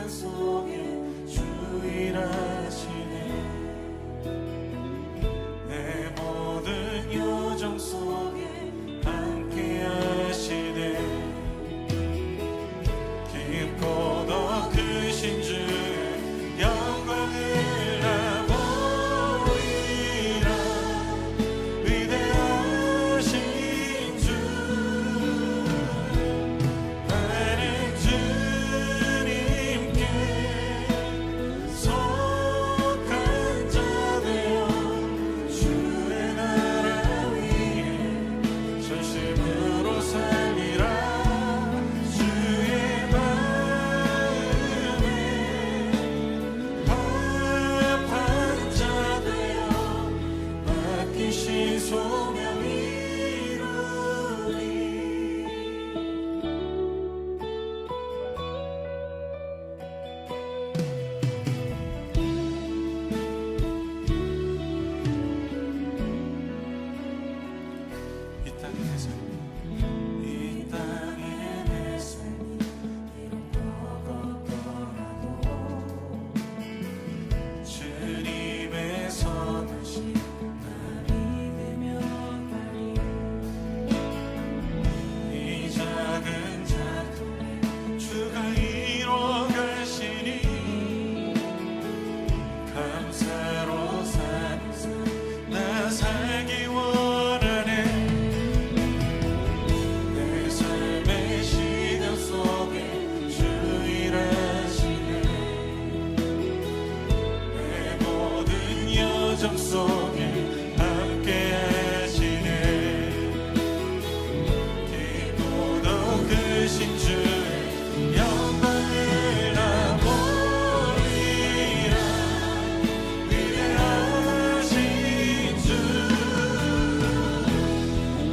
속에 주 일하시네. 내 모든 여정 속에 함께 하시네. 깊고 더 크신 주의 영광을 나 보이라. 위대하신 주 나는 주님께 속한 자 되어 주의 나라 위에 전심으로 살리라. 주의 마음에 합한 자 되어 맡기신 소명 이루리. 이 땅의 내 삶이 이렇고 걷더라도 주님의 선하신 나 믿으며 가리. 이 작은 작품에 주가 이뤄가시니 감사로 사는 삶 나 살기 원하네. 내 삶의 시간 속에 주 일하시네. 내 모든 여정 속에 함께 하시네. 깊고 더 크신 주의 영광을 나 보이라. 위대하신 주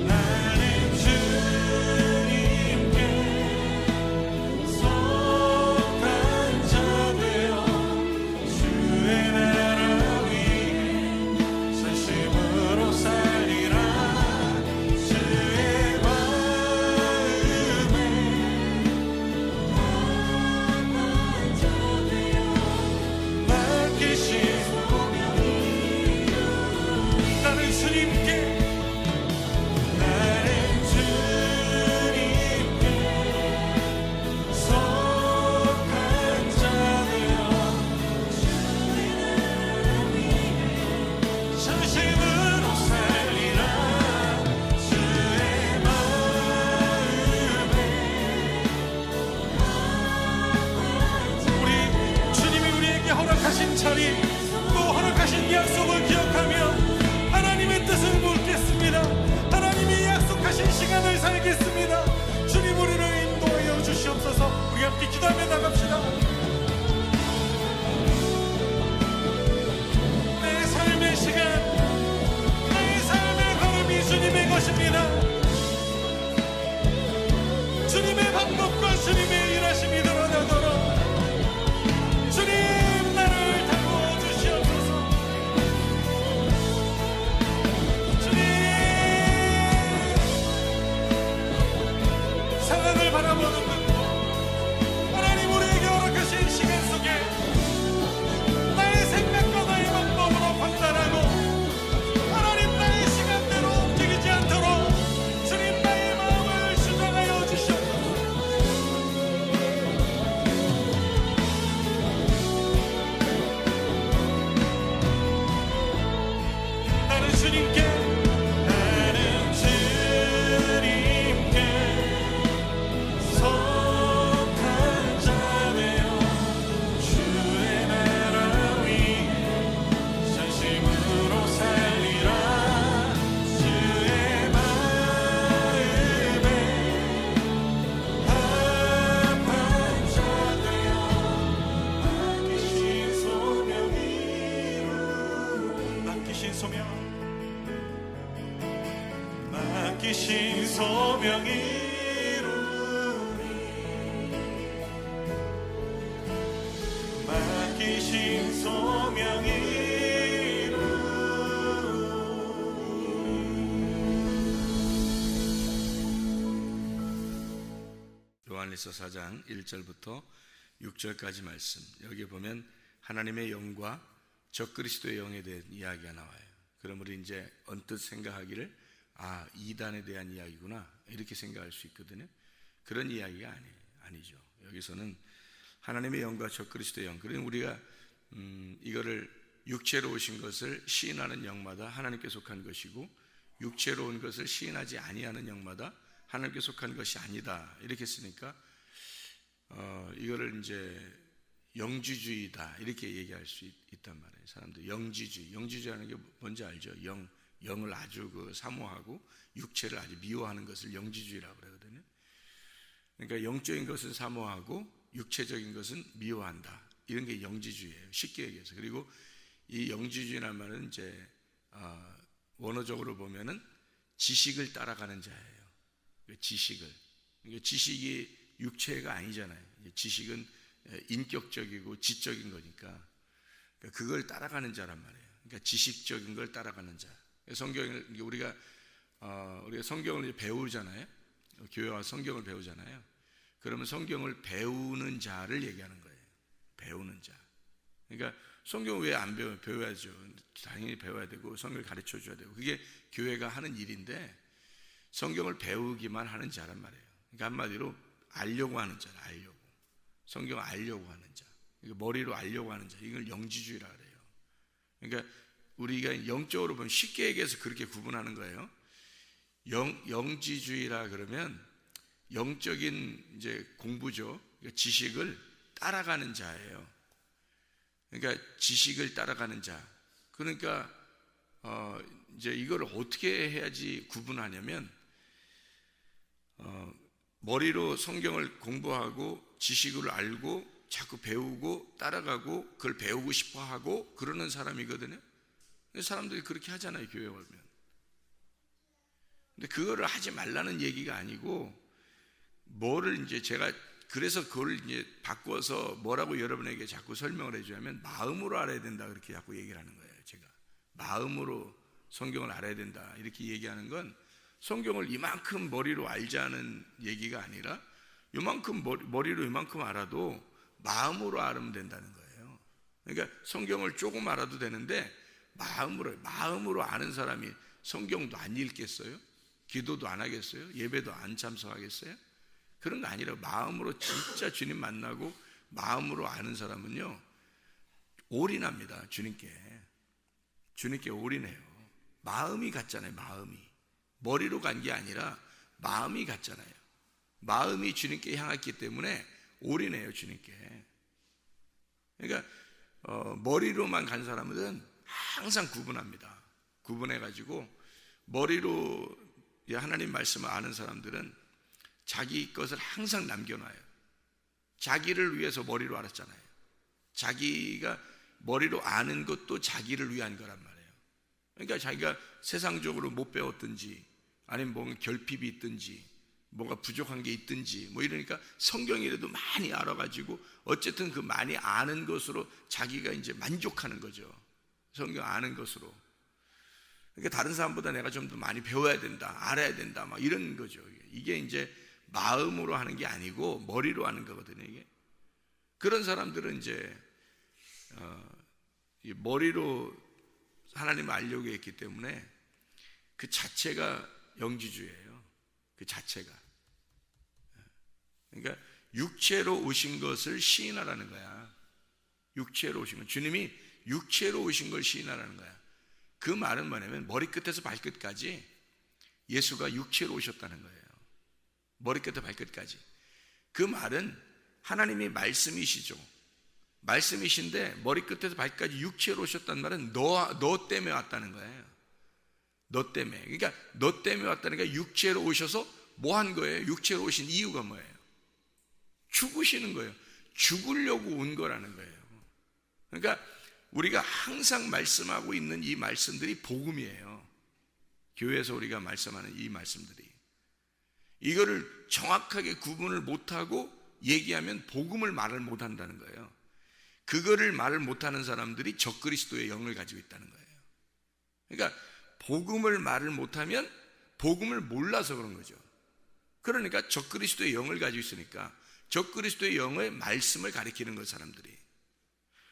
나는 주님께 속한 자 되어 주의 나라 위에 전심으로 살리라. 주의 마음에 합한 자 되어 맡기신 소명 이루리. 나는 주님께 속한 자 되어 주의 나라 위에 전심으로 살리라. 주의 마음에 우리 주님이 우리에게 허락하신 자리, 또 허락하신 약속을 기억하며 하나님의 뜻을 묻겠습니다. 하나님이 약속하신 시간을 살겠습니다. 주님 우리를 인도하여 주시옵소서. 우리 함께 기도하며 나갑시다. 내 삶의 시간, 나의 삶의 걸음이 주님의 것입니다. 주님의 방법과 주님의 일하심이 드러나도록 주님 나를 다루어 주시옵소서. 주님 상황을 바라보는 눈, 하나님 우리에게 허락하신 시간 속에 나의 생각과 나의 방법으로 판단하고 하나님 나의 시간대로 움직이지 않도록 주님 나의 마음을 주장하여 주시옵소서. 나는 주님께 속한 자 되어 주의 나라 위에 전심으로 살리라. 주의 마음에 합한 자 되어 맡기신 소명 이루리. 맡기신 소명, 맡기신 소명 이루리. 맡기신 소명 이루리. 요한일서 4장 1절부터 6절까지 말씀, 여기에 보면 하나님의 영과 적그리스도의 영에 대한 이야기가 나와요. 그럼 우리 이제 언뜻 생각하기를 이단에 대한 이야기구나 이렇게 생각할 수 있거든요. 그런 이야기가 아니죠. 여기서는 하나님의 영과 적그리스도의 영, 그러니 우리가 이거를 육체로 오신 것을 시인하는 영마다 하나님께 속한 것이고, 육체로 온 것을 시인하지 아니하는 영마다 하나님께 속한 것이 아니다 이렇게 했으니까 이거를 이제 영지주의다 이렇게 얘기할 수 있단 말이에요. 사람들 영지주의라는 게 뭔지 알죠? 영을 아주 사모하고 육체를 아주 미워하는 것을 영지주의라고 그러거든요. 그러니까 영적인 것은 사모하고 육체적인 것은 미워한다, 이런 게 영지주의예요, 쉽게 얘기해서. 그리고 이 영지주의란 말은 이제 원어적으로 보면은 지식을 따라가는 자예요. 지식을. 그러니까 지식이 육체가 아니잖아요. 지식은 인격적이고 지적인 거니까 그걸 따라가는 자란 말이에요. 그러니까 지식적인 걸 따라가는 자. 성경을 우리가 성경을 배우잖아요. 교회 와서 성경을 배우잖아요. 그러면 성경을 배우는 자를 얘기하는 거예요. 배우는 자. 그러니까 성경 왜 안 배워야죠. 당연히 배워야 되고 성경을 가르쳐 줘야 되고, 그게 교회가 하는 일인데 성경을 배우기만 하는 자란 말이에요. 그러니까 한마디로 알려고 하는 자라, 알려고. 성경을 알려고 하는 자. 머리로 알려고 하는 자. 이걸 영지주의라 그래요. 그러니까 우리가 영적으로 보면 쉽게 얘기해서 그렇게 구분하는 거예요. 영지주의라 그러면 영적인 이제 공부죠. 그러니까 지식을 따라가는 자예요. 그러니까 지식을 따라가는 자. 그러니까 이제 이걸 어떻게 해야지 구분하냐면 머리로 성경을 공부하고 지식을 알고 자꾸 배우고 따라가고 그걸 배우고 싶어 하고 그러는 사람이거든요. 사람들이 그렇게 하잖아요, 교회 오면. 근데 그거를 하지 말라는 얘기가 아니고, 뭐를 이제 제가 그래서 그걸 이제 바꿔서 뭐라고 여러분에게 자꾸 설명을 해주냐면 마음으로 알아야 된다 그렇게 자꾸 얘기를 하는 거예요. 제가 마음으로 성경을 알아야 된다 이렇게 얘기하는 건 성경을 이만큼 머리로 알자는 얘기가 아니라 이만큼 머리로 이만큼 알아도 마음으로 알으면 된다는 거예요. 그러니까 성경을 조금 알아도 되는데 마음으로 아는 사람이 성경도 안 읽겠어요? 기도도 안 하겠어요? 예배도 안 참석하겠어요? 그런 거 아니라 마음으로 진짜 주님 만나고 마음으로 아는 사람은요 올인합니다. 주님께 올인해요. 마음이 같잖아요. 마음이 머리로 간 게 아니라 마음이 같잖아요. 마음이 주님께 향했기 때문에 올인해요. 주님께. 그러니까 머리로만 간 사람들은 항상 구분합니다. 구분해가지고 머리로 하나님 말씀을 아는 사람들은 자기 것을 항상 남겨놔요. 자기를 위해서 머리로 알았잖아요. 자기가 머리로 아는 것도 자기를 위한 거란 말이에요. 그러니까 자기가 세상적으로 못 배웠든지 아니면 뭔가 결핍이 있든지 뭔가 부족한 게 있든지 뭐 이러니까 성경이라도 많이 알아가지고 어쨌든 그 많이 아는 것으로 자기가 이제 만족하는 거죠. 성경 아는 것으로. 그러니까 다른 사람보다 내가 좀 더 많이 배워야 된다, 알아야 된다, 막 이런 거죠. 이게 이제 마음으로 하는 게 아니고 머리로 하는 거거든요. 이게 그런 사람들은 이제 머리로 하나님을 알려고 했기 때문에 그 자체가 영지주의예요. 그 자체가. 그러니까 육체로 오신 것을 시인하라는 거야. 육체로 오신 것. 주님이 육체로 오신 걸 시인하라는 거야. 그 말은 뭐냐면 머리끝에서 발끝까지 예수가 육체로 오셨다는 거예요. 머리끝에서 발끝까지. 그 말은 하나님이 말씀이시죠. 말씀이신데 머리끝에서 발끝까지 육체로 오셨다는 말은 너 때문에 왔다는 거예요. 너 때문에. 그러니까 너 때문에 왔다니까 육체로 오셔서 뭐 한 거예요? 육체로 오신 이유가 뭐예요? 죽으시는 거예요. 죽으려고 온 거라는 거예요. 그러니까 우리가 항상 말씀하고 있는 이 말씀들이 복음이에요. 교회에서 우리가 말씀하는 이 말씀들이. 이거를 정확하게 구분을 못하고 얘기하면 복음을 말을 못한다는 거예요. 그거를 말을 못하는 사람들이 적그리스도의 영을 가지고 있다는 거예요. 그러니까 복음을 말을 못하면 복음을 몰라서 그런 거죠. 그러니까 적그리스도의 영을 가지고 있으니까 적그리스도의 영의 말씀을 가리키는 거 사람들이.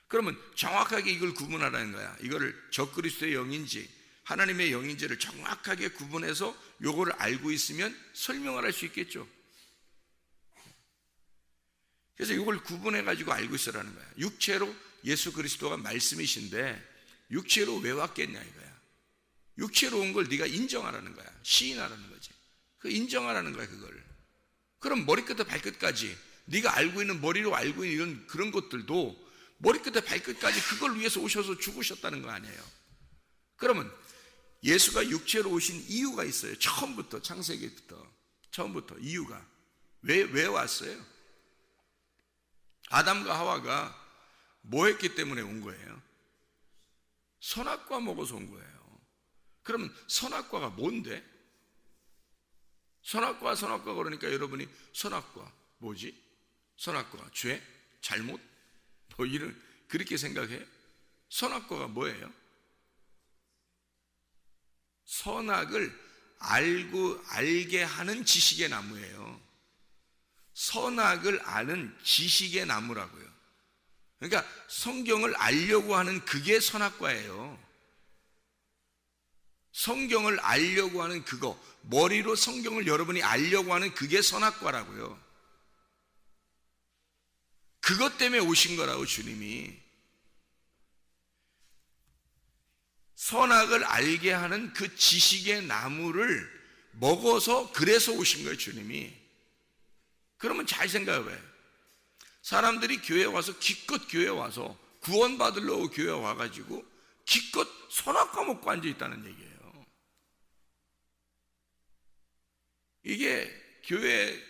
그러면 정확하게 이걸 구분하라는 거야. 이거를 적그리스도의 영인지 하나님의 영인지를 정확하게 구분해서 요거를 알고 있으면 설명을 할 수 있겠죠. 그래서 이걸 구분해 가지고 알고 있으라는 거야. 육체로 예수 그리스도가 말씀이신데 육체로 왜 왔겠냐 이거야. 육체로 온 걸 네가 인정하라는 거야. 시인하라는 거지. 그 인정하라는 거야 그걸. 그럼 머리끝부터 발끝까지 네가 알고 있는 머리로 알고 있는 이런 그런 것들도 머리끝부터 발끝까지 그걸 위해서 오셔서 죽으셨다는 거 아니에요. 그러면 예수가 육체로 오신 이유가 있어요. 처음부터 창세기부터 처음부터 이유가 왜 왔어요? 아담과 하와가 뭐 했기 때문에 온 거예요? 선악과 먹어서 온 거예요. 그러면 선악과가 뭔데? 선악과 그러니까 여러분이 선악과 뭐지? 선악과 죄? 잘못? 뭐 이런 그렇게 생각해요? 선악과가 뭐예요? 선악을 알게 하는 지식의 나무예요. 선악을 아는 지식의 나무라고요. 그러니까 성경을 알려고 하는 그게 선악과예요. 성경을 알려고 하는 그거, 머리로 성경을 여러분이 알려고 하는 그게 선악과라고요. 그것 때문에 오신 거라고 주님이. 선악을 알게 하는 그 지식의 나무를 먹어서 그래서 오신 거예요 주님이. 그러면 잘 생각해봐요. 사람들이 교회에 와서 기껏 교회에 와서 구원 받으려고 교회에 와가지고 기껏 선악과 먹고 앉아있다는 얘기예요. 이게 교회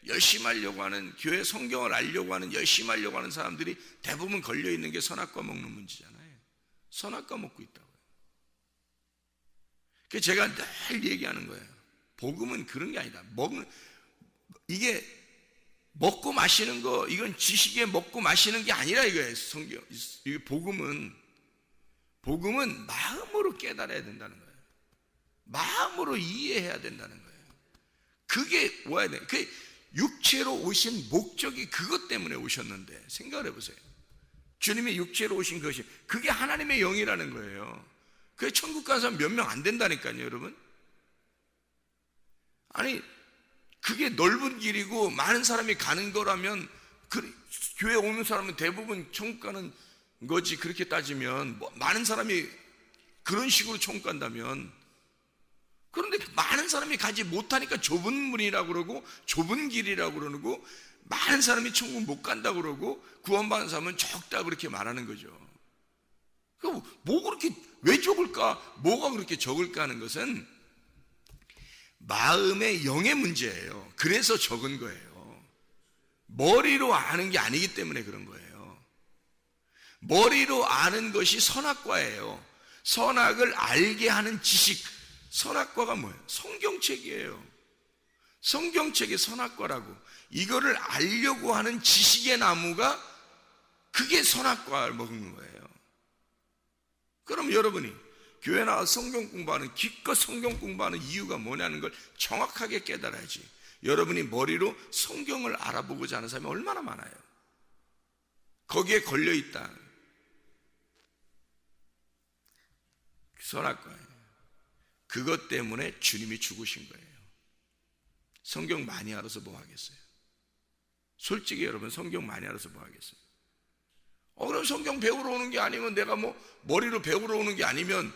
열심히 하려고 하는, 교회 성경을 알려고 하는, 열심히 하려고 하는 사람들이 대부분 걸려있는 게 선악과 먹는 문제잖아요. 선악과 먹고 있다고요. 그래서 제가 늘 얘기하는 거예요. 복음은 그런 게 아니다. 이게 먹고 마시는 거, 이건 지식에 먹고 마시는 게 아니라 이거예요. 성경, 이 복음은 마음으로 깨달아야 된다는 거예요. 마음으로 이해해야 된다는 거예요. 그게 와야 돼. 그 육체로 오신 목적이 그것 때문에 오셨는데 생각을 해보세요. 주님이 육체로 오신 것이 그게 하나님의 영이라는 거예요. 그게 천국 가는 사람 몇 명 안 된다니까요, 여러분. 아니 그게 넓은 길이고 많은 사람이 가는 거라면 교회 오는 사람은 대부분 천국 가는 거지. 그렇게 따지면 많은 사람이 그런 식으로 천국 간다면. 그런데 많은 사람이 가지 못하니까 좁은 문이라고 그러고 좁은 길이라고 그러고 많은 사람이 천국 못 간다고 그러고 구원받은 사람은 적다 그렇게 말하는 거죠. 뭐 그렇게 왜 적을까? 뭐가 그렇게 적을까 하는 것은 마음의 영의 문제예요. 그래서 적은 거예요. 머리로 아는 게 아니기 때문에 그런 거예요. 머리로 아는 것이 선악과예요. 선악을 알게 하는 지식. 선악과가 뭐예요? 성경책이에요. 성경책이 선악과라고. 이거를 알려고 하는 지식의 나무가 그게 선악과를 먹는 거예요. 그럼 여러분이 교회 나와서 성경 공부하는, 기껏 성경 공부하는 이유가 뭐냐는 걸 정확하게 깨달아야지. 여러분이 머리로 성경을 알아보고자 하는 사람이 얼마나 많아요. 거기에 걸려있다. 선악과예요. 그것 때문에 주님이 죽으신 거예요. 성경 많이 알아서 뭐 하겠어요? 솔직히 여러분 성경 많이 알아서 뭐 하겠어요? 그럼 성경 배우러 오는 게 아니면, 내가 뭐 머리로 배우러 오는 게 아니면,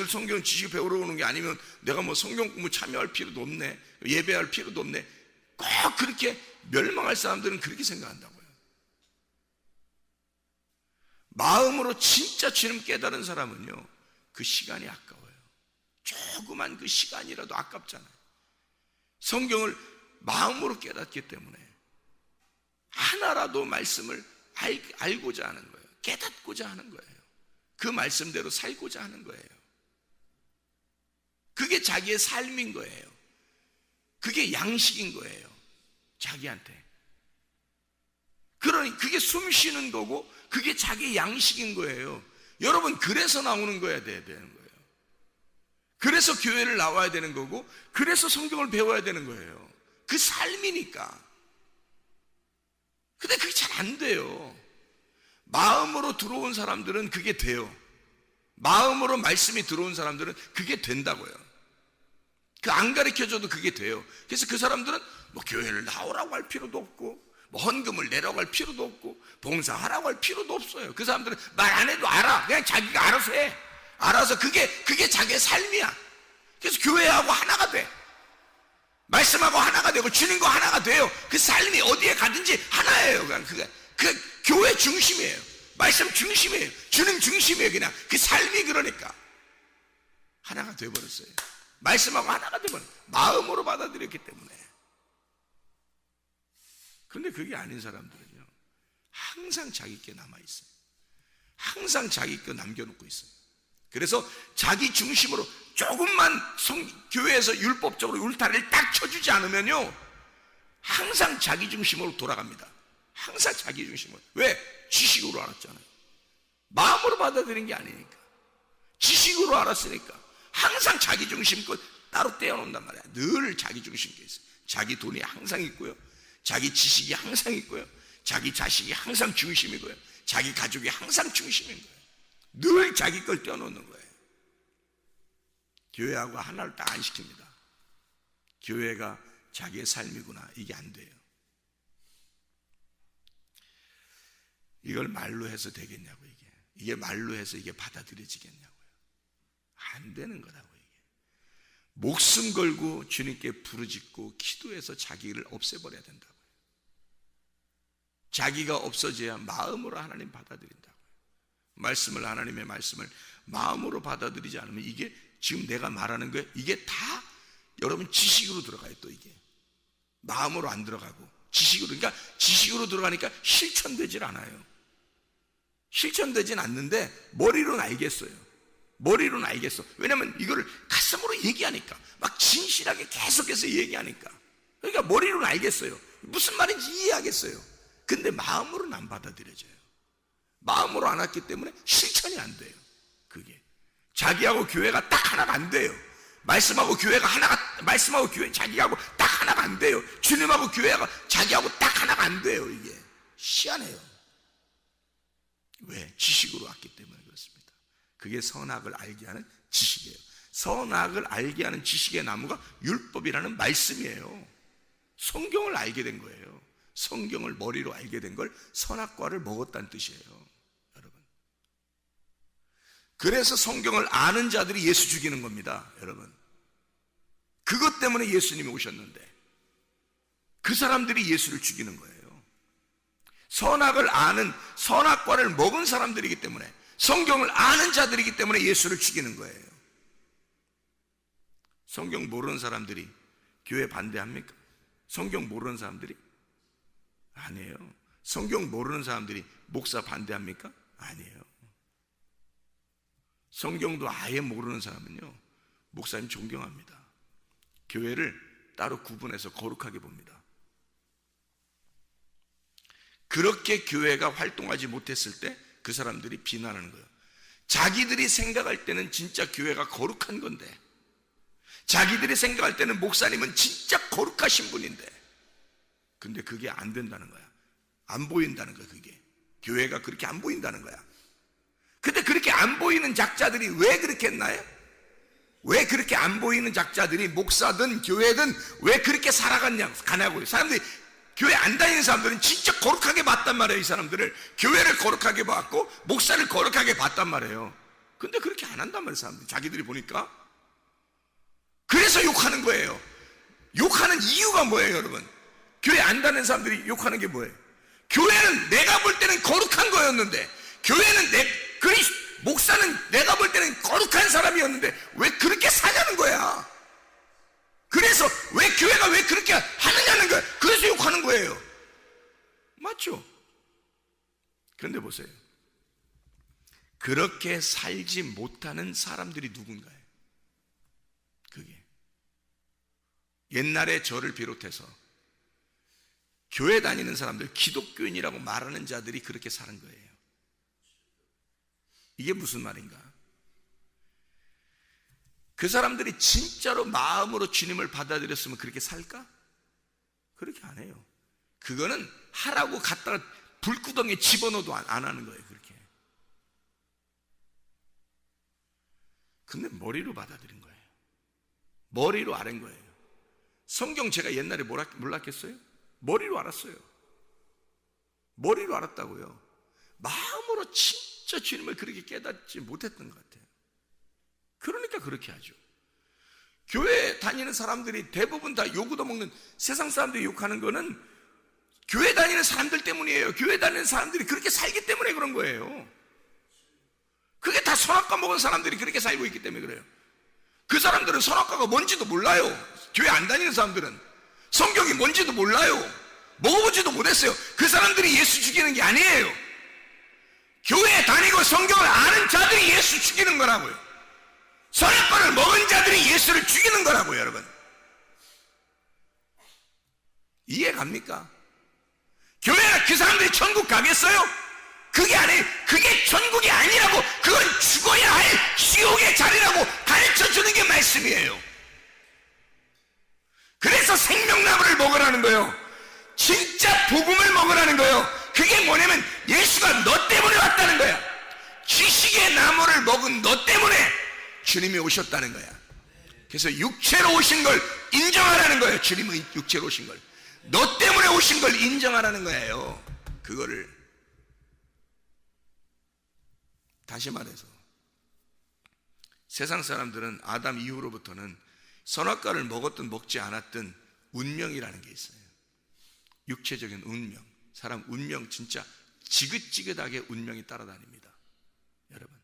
성경 지식을 배우러 오는 게 아니면 내가 뭐 성경 공부 참여할 필요도 없네, 예배할 필요도 없네. 꼭 그렇게 멸망할 사람들은 그렇게 생각한다고요. 마음으로 진짜 주님 깨달은 사람은요, 그 시간이 아까워요. 조그만 그 시간이라도 아깝잖아요. 성경을 마음으로 깨닫기 때문에 하나라도 말씀을 알고자 하는 거예요. 깨닫고자 하는 거예요. 그 말씀대로 살고자 하는 거예요. 그게 자기의 삶인 거예요. 그게 양식인 거예요. 자기한테. 그러니 그게 숨 쉬는 거고 그게 자기 양식인 거예요. 여러분, 그래서 나오는 거야 되는 거예요. 그래서 교회를 나와야 되는 거고, 그래서 성경을 배워야 되는 거예요. 그 삶이니까. 근데 그게 잘 안 돼요. 마음으로 들어온 사람들은 그게 돼요. 마음으로 말씀이 들어온 사람들은 그게 된다고요. 그 안 가르쳐줘도 그게 돼요. 그래서 그 사람들은 뭐 교회를 나오라고 할 필요도 없고, 뭐 헌금을 내라고 할 필요도 없고, 봉사하라고 할 필요도 없어요. 그 사람들은 말 안 해도 알아. 그냥 자기가 알아서 해. 알아서 그게 자기의 삶이야. 그래서 교회하고 하나가 돼. 말씀하고 하나가 되고 주님과 하나가 돼요. 그 삶이 어디에 가든지 하나예요. 그냥 그 교회 중심이에요. 말씀 중심이에요. 주님 중심이에요. 그냥 그 삶이 그러니까 하나가 돼버렸어요. 말씀하고 하나가 돼버렸어요. 마음으로 받아들였기 때문에. 근데 그게 아닌 사람들은요, 항상 자기 게 남아있어요. 항상 자기 거 남겨놓고 있어요. 그래서 자기 중심으로 조금만 교회에서 율법적으로 울타리를 딱 쳐주지 않으면요, 항상 자기 중심으로 돌아갑니다. 항상 자기 중심으로. 왜? 지식으로 알았잖아요. 마음으로 받아들인 게 아니니까. 지식으로 알았으니까 항상 자기 중심껏 따로 떼어놓는단 말이야. 늘 자기 중심께 있어요. 자기 돈이 항상 있고요, 자기 지식이 항상 있고요, 자기 자식이 항상 중심이고요, 자기 가족이 항상 중심인 거예요. 늘 자기 걸 떼어놓는 거예요. 교회하고 하나를 딱 안 시킵니다. 교회가 자기의 삶이구나, 이게 안 돼요. 이걸 말로 해서 되겠냐고. 이게 말로 해서 이게 받아들여지겠냐고요. 안 되는 거라고. 이게 목숨 걸고 주님께 부르짖고 기도해서 자기를 없애버려야 된다고요. 자기가 없어져야 마음으로 하나님 받아들인다고요. 하나님의 말씀을 마음으로 받아들이지 않으면 이게 지금 내가 말하는 거예요, 이게 다 여러분 지식으로 들어가요. 또 이게 마음으로 안 들어가고 지식으로, 그러니까 지식으로 들어가니까 실천되질 않아요. 실천되진 않는데 머리로는 알겠어요. 머리로는 알겠어. 왜냐면 이거를 가슴으로 얘기하니까, 막 진실하게 계속해서 얘기하니까. 그러니까 머리로는 알겠어요. 무슨 말인지 이해하겠어요. 근데 마음으로는 안 받아들여져요. 마음으로 안 왔기 때문에 실천이 안 돼요. 그게 자기하고 교회가 딱 하나가 안 돼요. 말씀하고 교회가 하나가, 말씀하고 교회 자기하고 딱 하나가 안 돼요. 주님하고 교회가 자기하고 딱 하나가 안 돼요. 이게 희한해요. 왜? 지식으로 왔기 때문에 그렇습니다. 그게 선악을 알게 하는 지식이에요. 선악을 알게 하는 지식의 나무가 율법이라는 말씀이에요. 성경을 알게 된 거예요. 성경을 머리로 알게 된 걸 선악과를 먹었다는 뜻이에요, 여러분. 그래서 성경을 아는 자들이 예수 죽이는 겁니다, 여러분. 그것 때문에 예수님이 오셨는데 그 사람들이 예수를 죽이는 거예요. 선악을 아는, 선악과를 먹은 사람들이기 때문에, 성경을 아는 자들이기 때문에 예수를 죽이는 거예요. 성경 모르는 사람들이 교회 반대합니까? 성경 모르는 사람들이? 아니에요. 성경 모르는 사람들이 목사 반대합니까? 아니에요. 성경도 아예 모르는 사람은요, 목사님 존경합니다. 교회를 따로 구분해서 거룩하게 봅니다. 그렇게 교회가 활동하지 못했을 때 그 사람들이 비난하는 거예요. 자기들이 생각할 때는 진짜 교회가 거룩한 건데, 자기들이 생각할 때는 목사님은 진짜 거룩하신 분인데, 근데 그게 안 된다는 거야. 안 보인다는 거야. 그게 교회가 그렇게 안 보인다는 거야. 근데 그렇게 안 보이는 작자들이 왜 그렇게 했나요? 왜 그렇게 안 보이는 작자들이 목사든 교회든 왜 그렇게 가냐고요. 사람들이, 교회 안 다니는 사람들은 진짜 거룩하게 봤단 말이에요. 이 사람들을 교회를 거룩하게 봤고 목사를 거룩하게 봤단 말이에요. 근데 그렇게 안 한단 말이에요, 사람들이. 자기들이 보니까. 그래서 욕하는 거예요. 욕하는 이유가 뭐예요, 여러분? 교회 안 다니는 사람들이 욕하는 게 뭐예요? 교회는 내가 볼 때는 거룩한 거였는데, 교회는 목사는 내가 볼 때는 거룩한 사람이었는데 왜 그렇게 사냐는 거야. 그래서 왜 교회가 왜 그렇게 하느냐는 거야. 그래서 욕하는 거예요. 맞죠? 그런데 보세요. 그렇게 살지 못하는 사람들이 누군가요? 그게 옛날에 저를 비롯해서 교회 다니는 사람들, 기독교인이라고 말하는 자들이 그렇게 사는 거예요. 이게 무슨 말인가? 그 사람들이 진짜로 마음으로 주님을 받아들였으면 그렇게 살까? 그렇게 안 해요. 그거는 하라고 갖다가 불구덩이에 집어넣어도 안 하는 거예요. 그렇게. 근데 머리로 받아들인 거예요. 머리로 아는 거예요. 성경 제가 옛날에 몰랐겠어요? 머리로 알았어요. 머리로 알았다고요. 마음으로 진짜 주님을 그렇게 깨닫지 못했던 것 같아요. 그러니까 그렇게 하죠. 교회 다니는 사람들이 대부분 다 욕 얻어먹는, 세상 사람들이 욕하는 거는 교회 다니는 사람들 때문이에요. 교회 다니는 사람들이 그렇게 살기 때문에 그런 거예요. 그게 다 선악과 먹은 사람들이 그렇게 살고 있기 때문에 그래요. 그 사람들은 선악과가 뭔지도 몰라요. 교회 안 다니는 사람들은 성경이 뭔지도 몰라요. 먹어보지도 못했어요. 그 사람들이 예수 죽이는 게 아니에요. 교회 다니고 성경을 아는 자들이 예수 죽이는 거라고요. 선악과를 먹은 자들이 예수를 죽이는 거라고요. 여러분, 이해 갑니까? 교회가 그 사람들이 천국 가겠어요? 그게 아니에요. 그게 천국이 아니라고, 그건 죽어야 할 지옥의 자리라고 가르쳐주는 게 말씀이에요. 그래서 생명나무를 먹으라는 거예요. 진짜 복음을 먹으라는 거예요. 그게 뭐냐면 예수가 너 때문에 왔다는 거야. 지식의 나무를 먹은 너 때문에 주님이 오셨다는 거야. 그래서 육체로 오신 걸 인정하라는 거예요. 주님은 육체로 오신 걸, 너 때문에 오신 걸 인정하라는 거예요. 그거를 다시 말해서 세상 사람들은 아담 이후로부터는 선악과를 먹었든 먹지 않았든 운명이라는 게 있어요. 육체적인 운명, 사람 운명, 진짜 지긋지긋하게 운명이 따라다닙니다. 여러분,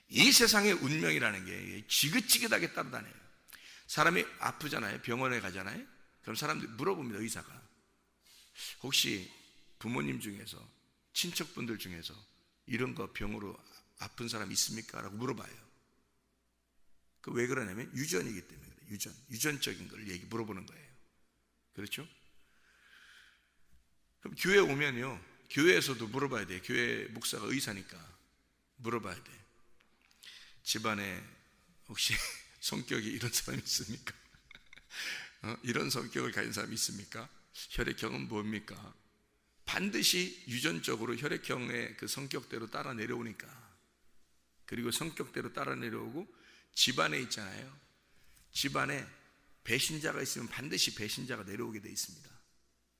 이 세상의 운명이라는 게 지긋지긋하게 따라다녀요. 사람이 아프잖아요. 병원에 가잖아요. 그럼 사람들이 물어봅니다. 의사가 혹시 부모님 중에서, 친척분들 중에서 이런 거 병으로 아픈 사람 있습니까? 라고 물어봐요. 그 왜 그러냐면 유전이기 때문에 그래요. 유전적인 걸 물어보는 거예요. 그렇죠? 그럼 교회 오면요, 교회에서도 물어봐야 돼요. 교회 목사가 의사니까 물어봐야 돼. 집안에 혹시 성격이 이런 사람이 있습니까? 이런 성격을 가진 사람이 있습니까? 혈액형은 뭡니까? 반드시 유전적으로 혈액형의 그 성격대로 따라 내려오니까. 그리고 성격대로 따라 내려오고, 집안에 있잖아요. 집안에 배신자가 있으면 반드시 배신자가 내려오게 돼 있습니다.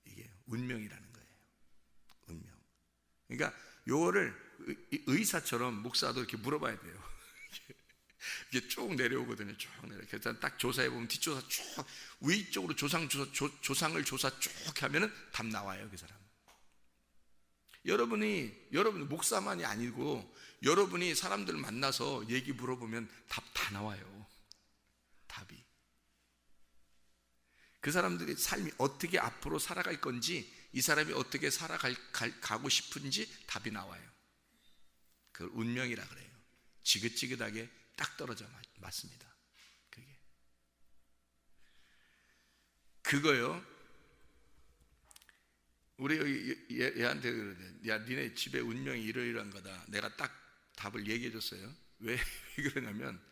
이게 운명이라는 거예요. 운명. 그러니까 요거를 의사처럼 목사도 이렇게 물어봐야 돼요. 이게 쭉 내려오거든요. 쭉 내려. 그래서 딱 조사해 보면 뒷조사 쭉 위쪽으로 조상을 조사 쭉 하면은 답 나와요. 그 사람. 여러분 목사만이 아니고 여러분이 사람들 만나서 얘기 물어보면 답 다 나와요. 답이. 그 사람들의 삶이 어떻게 앞으로 살아갈 건지, 이 사람이 어떻게 살아가고 싶은지 답이 나와요. 그걸 운명이라 그래요. 지긋지긋하게 딱 떨어져 맞습니다. 그거요. 우리 얘한테 그러대. 야, 니네 집에 운명이 이러이러한 거다. 내가 딱 답을 얘기해 줬어요. 왜 그러냐면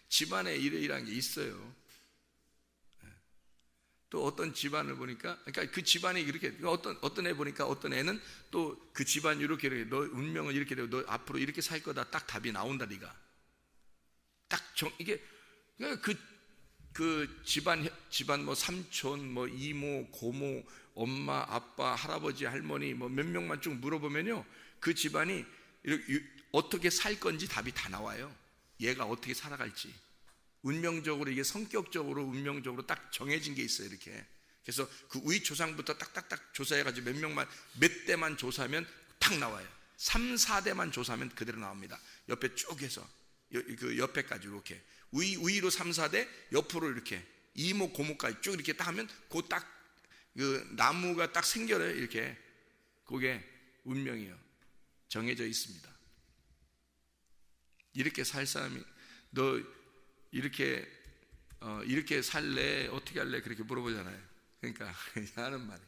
집안에 이러이러한 게 있어요. 또 어떤 집안을 보니까, 그러니까 그 집안이 이렇게, 어떤 애 보니까 어떤 애는 또 그 집안이 이렇게, 너 운명은 이렇게 되고 너 앞으로 이렇게 살 거다. 딱 답이 나온다. 네가 딱 이게 그 집안 뭐 삼촌, 뭐 이모, 고모, 엄마, 아빠, 할아버지, 할머니 뭐 몇 명만 쭉 물어보면요, 그 집안이 이렇게 어떻게 살 건지 답이 다 나와요. 얘가 어떻게 살아갈지. 운명적으로, 이게 성격적으로 운명적으로 딱 정해진 게 있어요. 이렇게. 그래서 그 위 조상부터 딱딱딱 조사해가지고 몇 대만 조사하면 탁 나와요. 3, 4대만 조사하면 그대로 나옵니다. 옆에 쭉 해서 그 옆에까지 이렇게 위로 3, 4대, 옆으로 이렇게 이모, 고모까지 쭉 이렇게 딱 하면 그 나무가 딱 생겨요. 이렇게. 그게 운명이에요. 정해져 있습니다. 이렇게 살 사람이, 너 이렇게 살래? 어떻게 할래? 그렇게 물어보잖아요. 그러니까 하는 말이,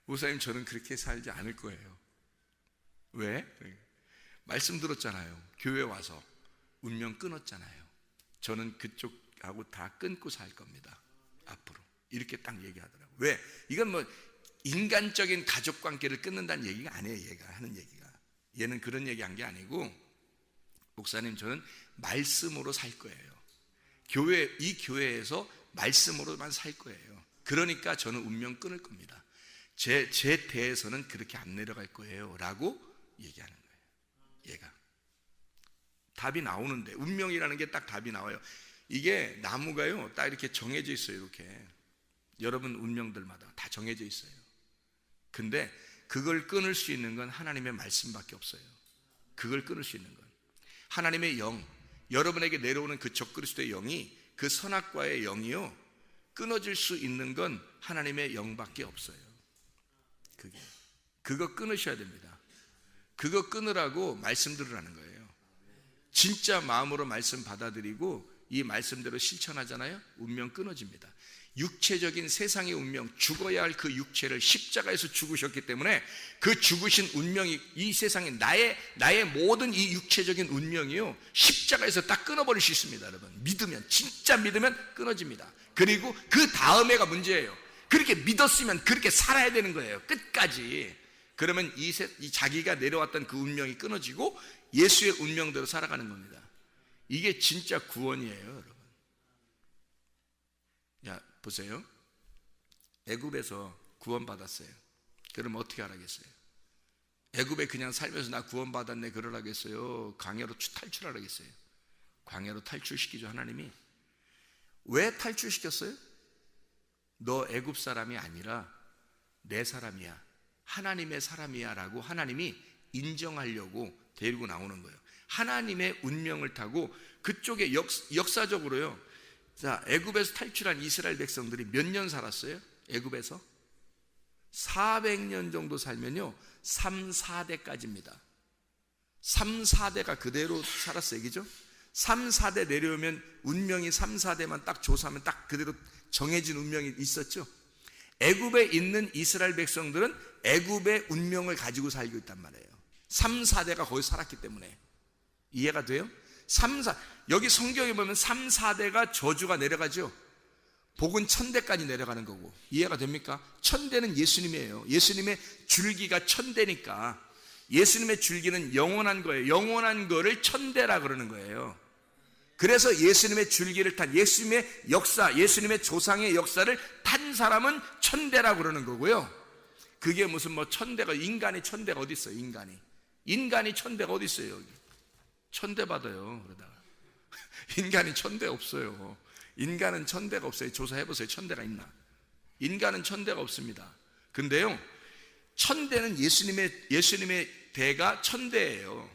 목사님 저는 그렇게 살지 않을 거예요. 왜? 말씀 들었잖아요. 교회 와서 운명 끊었잖아요. 저는 그쪽하고 다 끊고 살 겁니다. 앞으로. 이렇게 딱 얘기하더라고요. 왜? 이건 뭐 인간적인 가족 관계를 끊는다는 얘기가 아니에요. 얘가 하는 얘기가, 얘는 그런 얘기 한 게 아니고, 목사님 저는 말씀으로 살 거예요. 이 교회에서 말씀으로만 살 거예요. 그러니까 저는 운명 끊을 겁니다. 제 대에서는 그렇게 안 내려갈 거예요 라고 얘기하는 거예요. 얘가 답이 나오는데, 운명이라는 게 딱 답이 나와요. 이게 나무가요 딱 이렇게 정해져 있어요. 이렇게 여러분 운명들마다 다 정해져 있어요. 근데 그걸 끊을 수 있는 건 하나님의 말씀밖에 없어요. 그걸 끊을 수 있는 건 하나님의 영, 여러분에게 내려오는 그 적그리스도의 영이, 그 선악과의 영이요, 끊어질 수 있는 건 하나님의 영밖에 없어요. 그거 끊으셔야 됩니다. 그거 끊으라고 말씀 들으라는 거예요. 진짜 마음으로 말씀 받아들이고 이 말씀대로 실천하잖아요. 운명 끊어집니다. 육체적인 세상의 운명, 죽어야 할 그 육체를 십자가에서 죽으셨기 때문에 그 죽으신 운명이, 이 세상에 나의 모든 이 육체적인 운명이요, 십자가에서 딱 끊어버릴 수 있습니다. 여러분 믿으면, 진짜 믿으면 끊어집니다. 그리고 그 다음에가 문제예요. 그렇게 믿었으면 그렇게 살아야 되는 거예요, 끝까지. 그러면 이 자기가 내려왔던 그 운명이 끊어지고 예수의 운명대로 살아가는 겁니다. 이게 진짜 구원이에요, 여러분. 야, 보세요. 애굽에서 구원받았어요. 그럼 어떻게 하라겠어요? 애굽에 그냥 살면서 나 구원받았네 그러라겠어요? 광야로 탈출하라겠어요? 광야로 탈출시키죠, 하나님이. 왜 탈출시켰어요? 너 애굽 사람이 아니라 내 사람이야, 하나님의 사람이야 라고 하나님이 인정하려고 데리고 나오는 거예요. 하나님의 운명을 타고 그쪽에 역사적으로요, 자, 애굽에서 탈출한 이스라엘 백성들이 몇 년 살았어요? 애굽에서 400년 정도 살면요 3, 4대까지입니다 3, 4대가 그대로 살았어요. 그죠? 3, 4대 내려오면 운명이 3, 4대만 딱 조사하면 딱 그대로 정해진 운명이 있었죠. 애굽에 있는 이스라엘 백성들은 애굽의 운명을 가지고 살고 있단 말이에요. 3, 4대가 거기 살았기 때문에. 이해가 돼요? 3, 4, 여기 성경에 보면 3, 4대가 저주가 내려가죠. 복은 1000대까지 내려가는 거고. 이해가 됩니까? 1000대는 예수님이에요. 예수님의 줄기가 1000대니까 예수님의 줄기는 영원한 거예요. 영원한 거를 1000대라 그러는 거예요. 그래서 예수님의 줄기를 탄, 예수님의 역사, 예수님의 조상의 역사를 탄 사람은 1000대라 그러는 거고요. 그게 무슨 뭐 1000대가, 인간이 1000대가 어디 있어요? 인간이 1000대가 어디 있어요? 여기 1000대 받아요. 그러다가 인간이 1000대 없어요. 인간은 1000대가 없어요. 조사해보세요. 1000대가 있나? 인간은 1000대가 없습니다. 근데요, 1000대는 예수님의 대가 1000대예요.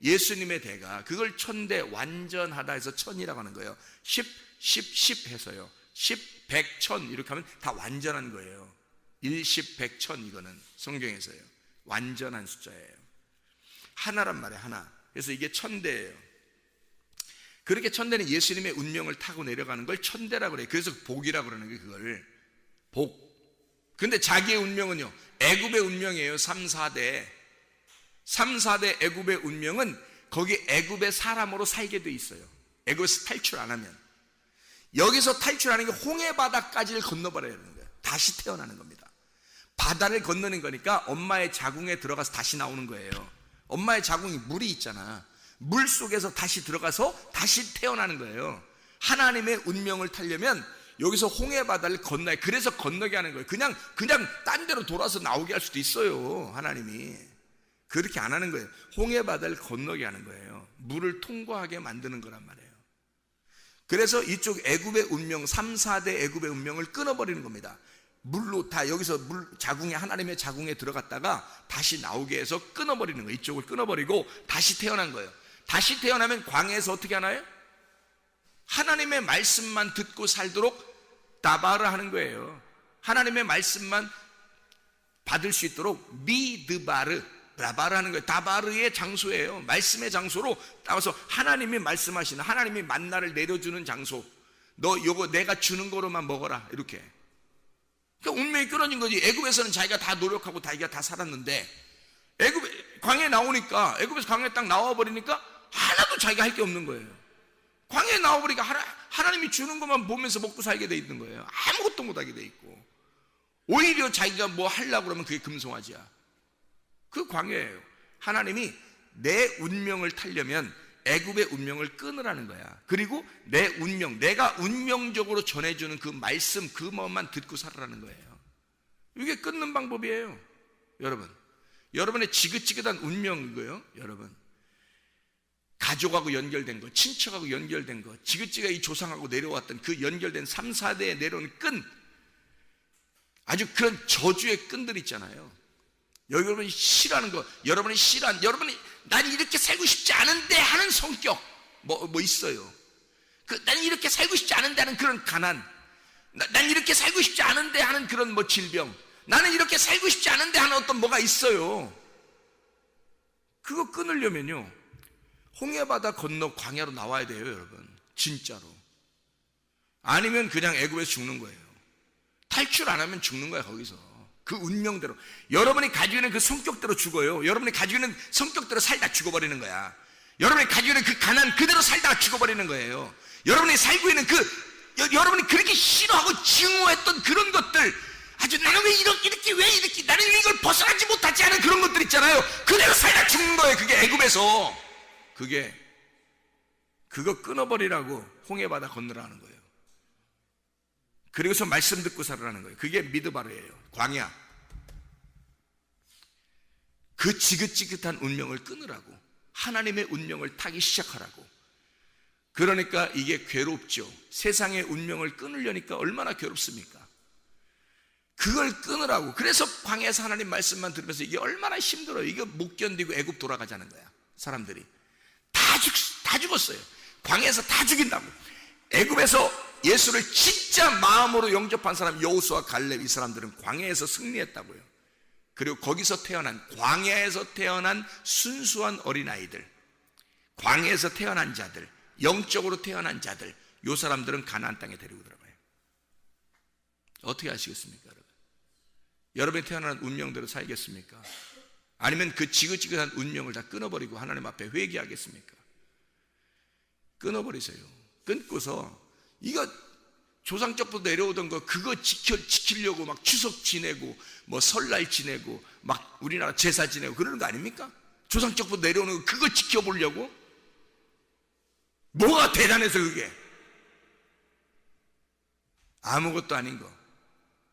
예수님의 대가, 그걸 1000대, 완전하다 해서 1000이라고 하는 거예요. 10 해서요. 10, 100, 1000 이렇게 하면 다 완전한 거예요. 1, 10, 100, 1000 이거는 성경에서요. 완전한 숫자예요. 하나란 말이에요, 하나. 그래서 이게 1000대예요. 그렇게 1000대는 예수님의 운명을 타고 내려가는 걸 1000대라고 그래요. 그래서 복이라고 그러는 거예요, 그걸. 복. 근데 자기의 운명은요, 애굽의 운명이에요. 3, 4대. 3, 4대 애굽의 운명은 거기 애굽의 사람으로 살게 돼 있어요. 애굽에서 탈출 안 하면. 여기서 탈출하는 게 홍해 바다까지를 건너버려야 되는 거예요. 다시 태어나는 겁니다. 바다를 건너는 거니까 엄마의 자궁에 들어가서 다시 나오는 거예요. 엄마의 자궁이 물이 있잖아. 물 속에서 다시 들어가서 다시 태어나는 거예요. 하나님의 운명을 타려면 여기서 홍해 바다를 건너야, 그래서 건너게 하는 거예요. 그냥 딴 데로 돌아서 나오게 할 수도 있어요. 하나님이 그렇게 안 하는 거예요. 홍해 바다를 건너게 하는 거예요. 물을 통과하게 만드는 거란 말이에요. 그래서 이쪽 애굽의 운명, 3, 4대 애굽의 운명을 끊어버리는 겁니다. 물로 다 여기서 자궁에, 하나님의 자궁에 들어갔다가 다시 나오게 해서 끊어버리는 거예요. 이쪽을 끊어버리고 다시 태어난 거예요. 다시 태어나면 광야에서 어떻게 하나요? 하나님의 말씀만 듣고 살도록 다바르 하는 거예요. 하나님의 말씀만 받을 수 있도록 미드바르, 다바르 하는 거예요. 다바르의 장소예요. 말씀의 장소로 따라서 하나님이 말씀하시는, 하나님이 만나를 내려주는 장소. 너 요거 내가 주는 거로만 먹어라, 이렇게. 그러니까 운명이 끊어진 거지. 애굽에서는 자기가 다 노력하고 자기가 다 살았는데 광야에 나오니까, 애굽에서 광야에 딱 나와버리니까 하나도 자기가 할 게 없는 거예요. 광야에 나와버리니까 하나님이 주는 것만 보면서 먹고 살게 돼 있는 거예요. 아무것도 못하게 돼 있고. 오히려 자기가 뭐 하려고 그러면 그게 금송아지야. 그 광야예요. 하나님이 내 운명을 타려면 애굽의 운명을 끊으라는 거야. 그리고 내 운명, 내가 운명적으로 전해주는 그 말씀, 그 마음만 듣고 살아라는 거예요. 이게 끊는 방법이에요. 여러분, 여러분의 지긋지긋한 운명이고요. 여러분, 가족하고 연결된 거, 친척하고 연결된 거, 지긋지긋하게 이 조상하고 내려왔던 그 연결된 3, 4대에 내려오는 끈, 아주 그런 저주의 끈들 있잖아요. 여러분이 싫어하는 거, 여러분이 싫어하는, 여러분이 난 이렇게 살고 싶지 않은데 하는 성격 뭐 있어요. 난 이렇게 살고 싶지 않은데 하는 그런 가난, 난 이렇게 살고 싶지 않은데 하는 그런 뭐 질병, 나는 이렇게 살고 싶지 않은데 하는 어떤 뭐가 있어요. 그거 끊으려면요, 홍해바다 건너 광야로 나와야 돼요, 여러분. 진짜로. 아니면 그냥 애굽에서 죽는 거예요. 탈출 안 하면 죽는 거야, 거기서. 그 운명대로. 여러분이 가지고 있는 그 성격대로 죽어요. 여러분이 가지고 있는 성격대로 살다 죽어버리는 거야. 여러분이 가지고 있는 그 가난 그대로 살다가 죽어버리는 거예요. 여러분이 살고 있는 여러분이 그렇게 싫어하고 증오했던 그런 것들, 아주 나는 왜 이렇게 나는 이걸 벗어나지 못하지 않은 그런 것들 있잖아요. 그대로 살다 죽는 거예요. 그게 애굽에서. 그거 끊어버리라고 홍해바다 건너라는 거예요. 그리고서 말씀 듣고 살아라는 거예요. 그게 미드바르예요. 광야. 그 지긋지긋한 운명을 끊으라고, 하나님의 운명을 타기 시작하라고. 그러니까 이게 괴롭죠. 세상의 운명을 끊으려니까 얼마나 괴롭습니까? 그걸 끊으라고. 그래서 광야에서 하나님 말씀만 들으면서 이게 얼마나 힘들어요. 이거 못 견디고 애굽 돌아가자는 거야. 사람들이 다 죽었어요. 광야에서 다 죽인다고. 애굽에서 예수를 진짜 마음으로 영접한 사람 여호수아, 갈렙, 이 사람들은 광야에서 승리했다고요. 그리고 거기서 태어난, 광야에서 태어난 순수한 어린아이들, 광야에서 태어난 자들, 영적으로 태어난 자들, 이 사람들은 가나안 땅에 데리고 들어가요. 어떻게 하시겠습니까, 여러분? 여러분이 태어난 운명대로 살겠습니까? 아니면 그 지긋지긋한 운명을 다 끊어버리고 하나님 앞에 회개하겠습니까? 끊어버리세요. 끊고서 이거 조상적부터 내려오던 거 그거 지키려고 막 추석 지내고 뭐 설날 지내고 막 우리나라 제사 지내고 그러는 거 아닙니까? 조상적부터 내려오는 거 그거 지켜보려고? 뭐가 대단해서 그게? 아무것도 아닌 거.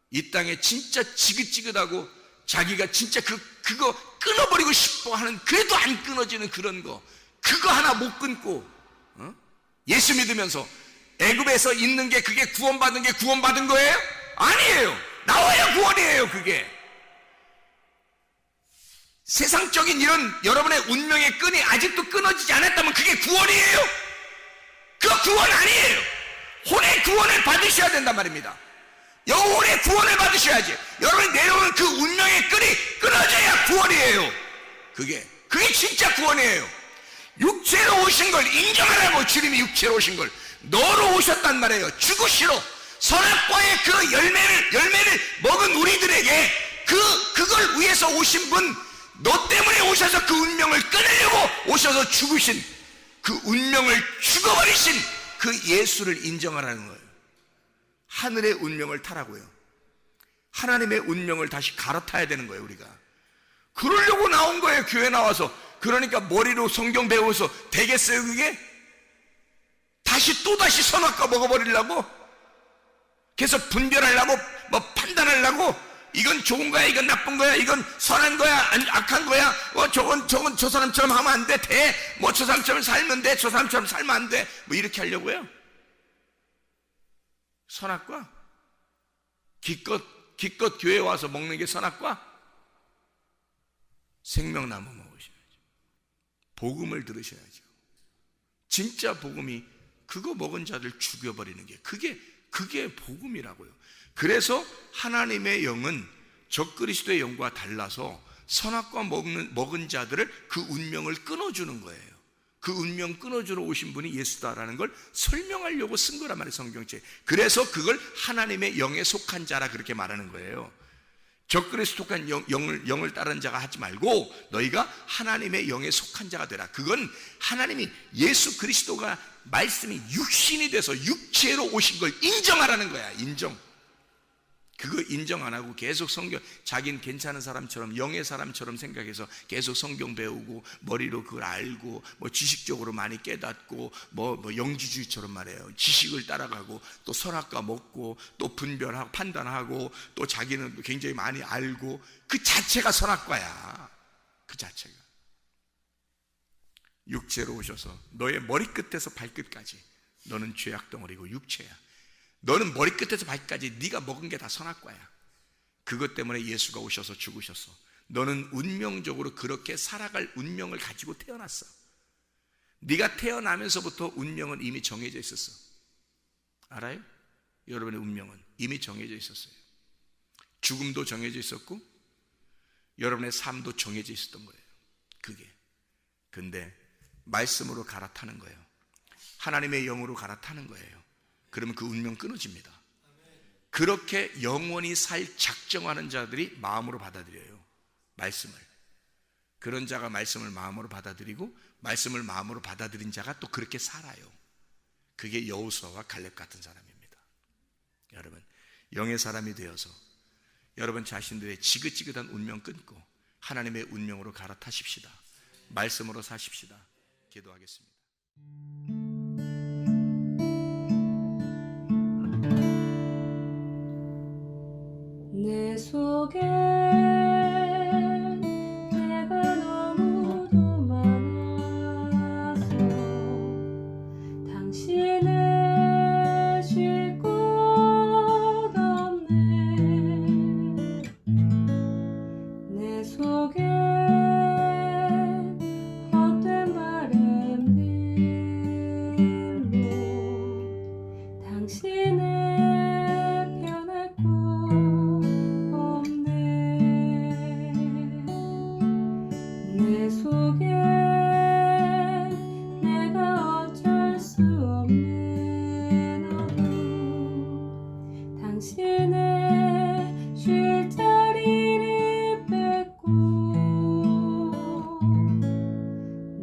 이 땅에 진짜 지긋지긋하고 자기가 진짜 그거 끊어버리고 싶어 하는, 그래도 안 끊어지는 그런 거, 그거 하나 못 끊고 예수 믿으면서 애굽에서 있는 게 그게 구원받은 게 구원받은 거예요? 아니에요. 나와야 구원이에요. 그게 세상적인 이런 여러분의 운명의 끈이 아직도 끊어지지 않았다면 그게 구원이에요? 그거 구원 아니에요. 혼의 구원을 받으셔야 된단 말입니다. 영혼의 구원을 받으셔야지. 여러분이 내려오는 그 운명의 끈이 끊어져야 구원이에요. 그게 진짜 구원이에요. 육체로 오신 걸 인정하라고. 주님이 육체로 오신 걸 너로 오셨단 말이에요. 죽으시러 선악과의 그 열매를 먹은 우리들에게 그걸 위해서 오신 분, 너 때문에 오셔서 그 운명을 끊으려고 오셔서 죽으신, 그 운명을 죽어버리신 그 예수를 인정하라는 거예요. 하늘의 운명을 타라고요. 하나님의 운명을 다시 갈아타야 되는 거예요. 우리가 그러려고 나온 거예요. 교회 나와서. 그러니까 머리로 성경 배워서 되겠어요? 그게? 또다시 선악과 먹어버리려고? 그래서 분별하려고, 뭐 판단하려고, 이건 좋은 거야, 이건 나쁜 거야, 이건 선한 거야, 악한 거야, 저건 저 사람처럼 하면 안 돼, 저 사람처럼 살면 돼, 저 사람처럼 살면 안 돼, 뭐 이렇게 하려고요? 선악과? 기껏 교회에 와서 먹는 게 선악과? 생명나무 먹으셔야죠. 복음을 들으셔야죠. 진짜 복음이 그거 먹은 자들 죽여버리는 게 그게 복음이라고요. 그래서 하나님의 영은 적그리스도의 영과 달라서 선악과 먹은 자들을 그 운명을 끊어주는 거예요. 그 운명 끊어주러 오신 분이 예수다라는 걸 설명하려고 쓴 거란 말이에요, 성경책. 그래서 그걸 하나님의 영에 속한 자라 그렇게 말하는 거예요. 적그리스도 속한 영을 따르는 자가 하지 말고 너희가 하나님의 영에 속한 자가 되라. 그건 하나님이 예수 그리스도가 말씀이 육신이 돼서 육체로 오신 걸 인정하라는 거야. 인정. 그거 인정 안 하고 계속 성경, 자기는 괜찮은 사람처럼, 영의 사람처럼 생각해서 계속 성경 배우고 머리로 그걸 알고 뭐 지식적으로 많이 깨닫고 뭐 영지주의처럼 말해요. 지식을 따라가고 또 선악과 먹고 또 분별하고 판단하고 또 자기는 굉장히 많이 알고, 그 자체가 선악과야. 그 자체가. 육체로 오셔서 너의 머리끝에서 발끝까지 너는 죄악 덩어리고 육체야. 너는 머리끝에서 발끝까지 네가 먹은 게 다 선악과야. 그것 때문에 예수가 오셔서 죽으셨어. 너는 운명적으로 그렇게 살아갈 운명을 가지고 태어났어. 네가 태어나면서부터 운명은 이미 정해져 있었어. 알아요? 여러분의 운명은 이미 정해져 있었어요. 죽음도 정해져 있었고 여러분의 삶도 정해져 있었던 거예요. 그게. 근데 말씀으로 갈아타는 거예요. 하나님의 영으로 갈아타는 거예요. 그러면 그 운명 끊어집니다. 그렇게 영원히 살 작정하는 자들이 마음으로 받아들여요. 말씀을. 그런 자가 말씀을 마음으로 받아들이고 말씀을 마음으로 받아들인 자가 또 그렇게 살아요. 그게 여호수아와 갈렙 같은 사람입니다. 여러분, 영의 사람이 되어서 여러분 자신들의 지긋지긋한 운명 끊고 하나님의 운명으로 갈아타십시다. 말씀으로 사십시다. 기도하겠습니다. 내 속에 내가 너무도 많아서 당신을 쉴 곳 없네. 내 속에 헛된 바램들로 당신을 변할 곳 없네. 내 속에 내가 어쩔 수 없는 어둠, 당신의 쉴 자리를 뺏고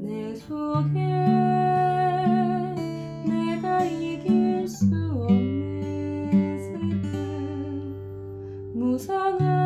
내 속에 내가 이길 수 없는 슬픔, 무성한